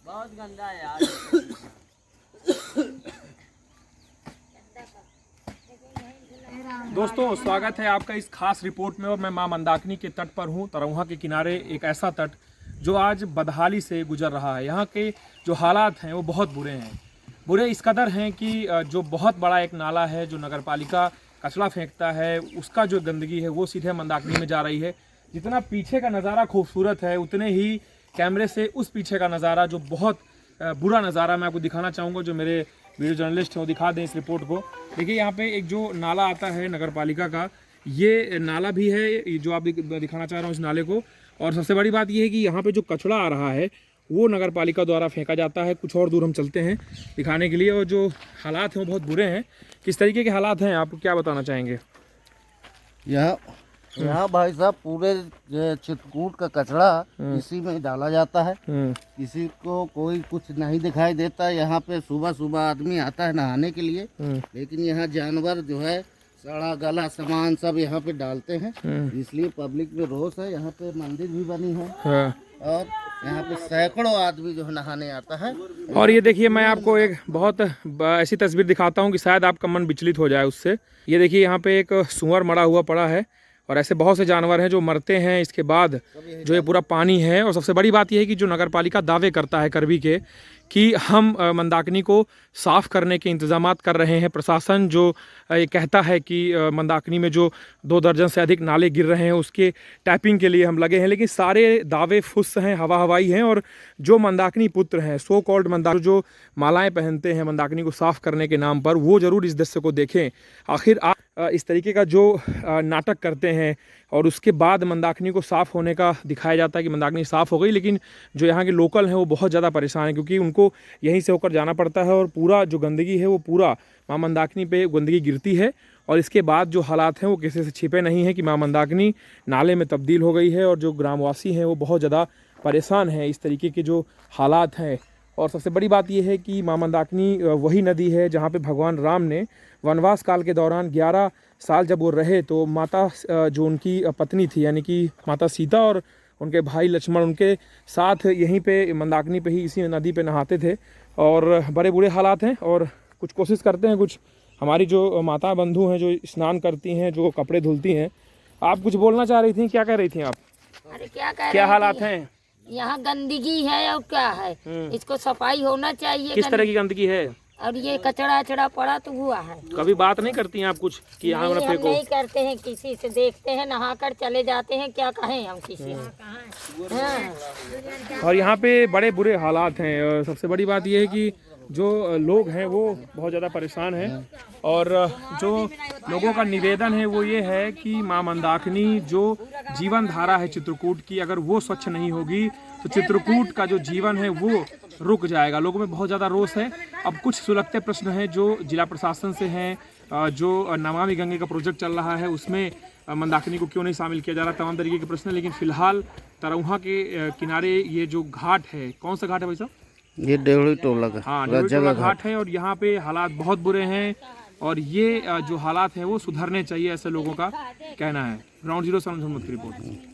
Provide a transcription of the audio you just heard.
बहुत गंदा है यार। दोस्तों स्वागत है आपका इस खास रिपोर्ट में। और मैं मां मंदाकिनी के तट पर हूं, तरौहा के किनारे। एक ऐसा तट जो आज बदहाली से गुजर रहा है। यहाँ के जो हालात हैं वो बहुत बुरे हैं। बुरे इस कदर हैं कि जो बहुत बड़ा एक नाला है जो नगर पालिका कचरा फेंकता है, उसका जो गंदगी है वो सीधे मंदाकिनी में जा रही है। जितना पीछे का नज़ारा खूबसूरत है, उतने ही कैमरे से उस पीछे का नज़ारा जो बहुत बुरा नज़ारा मैं आपको दिखाना चाहूँगा। जो मेरे वीडियो जर्नलिस्ट हैं वो दिखा दें इस रिपोर्ट को। देखिए यहाँ पे एक जो नाला आता है नगर पालिका का, ये नाला भी है जो आप दिखाना चाह रहा हूँ इस नाले को। और सबसे बड़ी बात ये है कि यहाँ पे जो कचरा आ रहा है वो नगर पालिका द्वारा फेंका जाता है। कुछ और दूर हम चलते हैं दिखाने के लिए। और जो हालात हैं वो बहुत बुरे हैं। किस तरीके के हालात हैं आप क्या बताना चाहेंगे? यहाँ भाई साहब पूरे चित्रकूट का कचरा इसी में डाला जाता है। किसी को कोई कुछ नहीं दिखाई देता। यहाँ पे सुबह सुबह आदमी आता है नहाने के लिए, लेकिन यहाँ जानवर जो है सड़ा गला सामान सब यहाँ पे डालते हैं। इसलिए पब्लिक में रोष है। यहाँ पे मंदिर भी बनी है और यहाँ पे सैकड़ों आदमी जो है नहाने आता है। और ये देखिए मैं आपको एक बहुत ऐसी तस्वीर दिखाता हूँ कि शायद आपका मन विचलित हो जाए उससे। ये देखिए यहाँ पे एक सुअर मरा हुआ पड़ा है और ऐसे बहुत से जानवर हैं जो मरते हैं इसके बाद जो ये पूरा पानी है। और सबसे बड़ी बात यह है कि जो नगर पालिका दावे करता है करवी के कि हम मंदाकिनी को साफ़ करने के इंतजामात कर रहे हैं। प्रशासन जो ये कहता है कि मंदाकिनी में जो 2 दर्जन से अधिक नाले गिर रहे हैं उसके टैपिंग के लिए हम लगे हैं, लेकिन सारे दावे फुस हैं, हवा हवाई हैं। और जो मंदाकिनी पुत्र हैं, सो कॉल्ड मंदाकिनी जो मालाएं पहनते हैं मंदाकिनी को साफ़ करने के नाम पर, वो ज़रूर इस दृश्य को देखें। आखिर आप इस तरीके का जो नाटक करते हैं और उसके बाद मंदाकिनी को साफ़ होने का दिखाया जाता है कि मंदाकिनी साफ़ हो गई, लेकिन जो यहाँ के लोकल हैं वो बहुत ज़्यादा परेशान हैं क्योंकि उनको यहीं से होकर जाना पड़ता है। और पूरा जो गंदगी है वो पूरा मां मंदाकिनी पे गंदगी गिरती है। और इसके बाद जो हालात हैं वो किसी से छिपे नहीं हैं कि मां मंदाकिनी नाले में तब्दील हो गई है। और जो ग्रामवासी हैं वो बहुत ज़्यादा परेशान हैं इस तरीके के जो हालात हैं। और सबसे बड़ी बात यह है कि मां मंदाकिनी वही नदी है जहाँ पे भगवान राम ने वनवास काल के दौरान 11 साल जब वो रहे तो माता जो उनकी पत्नी थी यानी कि माता सीता और उनके भाई लक्ष्मण उनके साथ यहीं पे मंदाकिनी पे ही इसी नदी पे नहाते थे। और बड़े बुरे हालात हैं। और कुछ कोशिश करते हैं, कुछ हमारी जो माता बंधु हैं जो स्नान करती हैं, जो कपड़े धुलती हैं। आप कुछ बोलना चाह रही थी, क्या कह रही थी आप? अरे क्या हालात हैं? यहाँ गंदगी है और क्या है, इसको सफाई होना चाहिए। किस तरह की गंदगी है? और ये कचरा अचड़ा पड़ा तो हुआ है। कभी बात नहीं करती हैं आप कुछ कि यहाँ नहीं, हम नहीं करते हैं, किसी से देखते हैं नहा कर चले जाते हैं, क्या कहें हम किसी और यहाँ पे बड़े बुरे हालात हैं। और सबसे बड़ी बात यह है कि जो लोग हैं वो बहुत ज़्यादा परेशान हैं। और जो लोगों का निवेदन है वो ये है कि मां मंदाकिनी जो जीवन धारा है चित्रकूट की, अगर वो स्वच्छ नहीं होगी तो चित्रकूट का जो जीवन है वो रुक जाएगा। लोगों में बहुत ज़्यादा रोष है। अब कुछ सुलगते प्रश्न हैं जो जिला प्रशासन से हैं। जो नमामि गंगे का प्रोजेक्ट चल रहा है उसमें मंदाकिनी को क्यों नहीं शामिल किया जा रहा, तमाम तरीके के प्रश्न है। लेकिन फिलहाल तरौहा के किनारे ये जो घाट है, कौन सा घाट है भाई साहब? ये डेवड़ी टोला का, हाँ डेवड़ी टोला घाट है। और यहाँ पे हालात बहुत बुरे हैं और ये जो हालात हैं वो सुधरने चाहिए, ऐसे लोगों का कहना है। ग्राउंड जीरो से अनुज मोहम्मद की रिपोर्ट।